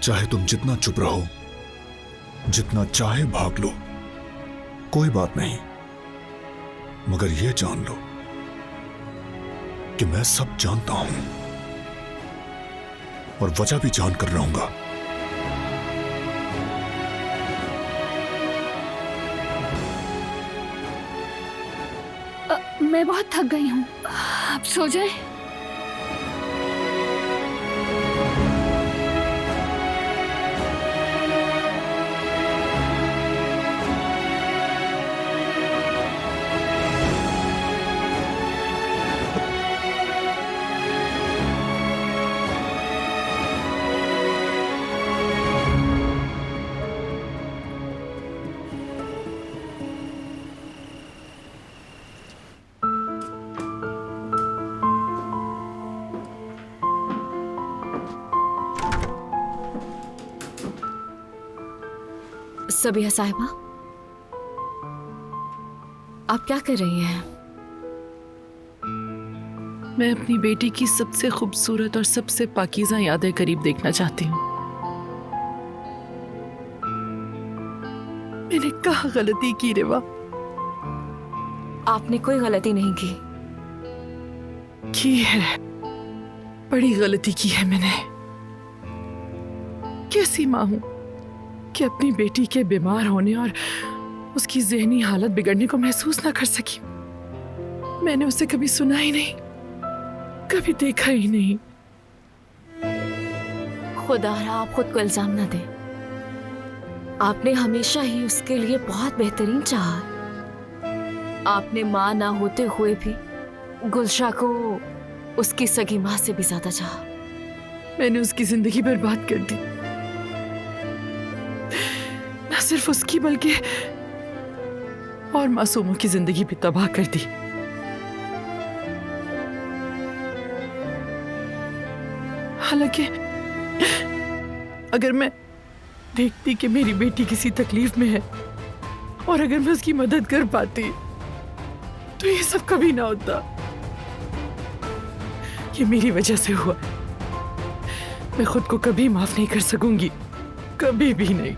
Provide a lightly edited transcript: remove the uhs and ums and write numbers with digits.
चाहे तुम जितना चुप रहो, जितना चाहे भाग लो, कोई बात नहीं, मगर यह जान लो कि मैं सब जानता हूं और वजह भी जानकर रहूंगा। मैं बहुत थक गई हूं, आप सो जाएं। सबिया साहिबा, आप क्या कर रही हैं? मैं अपनी बेटी की सबसे खूबसूरत और सबसे पाकीज़ा यादें करीब देखना चाहती हूँ। मैंने कहाँ गलती की रेवा? आपने कोई गलती नहीं की है, बड़ी गलती की है मैंने। कैसी माँ हूं कि अपनी बेटी के बीमार होने और उसकी ज़हनी हालत बिगड़ने को महसूस ना कर सकी। मैंने उसे कभी सुना ही नहीं, कभी देखा ही नहीं। खुदारा आप खुद को इल्जाम ना दें। आपने हमेशा ही उसके लिए बहुत बेहतरीन चाहा। आपने माँ ना होते हुए भी गुलशा को उसकी सगी माँ से भी ज्यादा चाहा। मैंने उसकी जिंदगी बर्बाद कर दी, न सिर्फ उसकी बल्कि और मासूमों की जिंदगी भी तबाह कर दी। हालांकि अगर मैं देखती कि मेरी बेटी किसी तकलीफ में है और अगर मैं उसकी मदद कर पाती तो ये सब कभी ना होता। ये मेरी वजह से हुआ। मैं खुद को कभी माफ नहीं कर सकूंगी, कभी भी नहीं।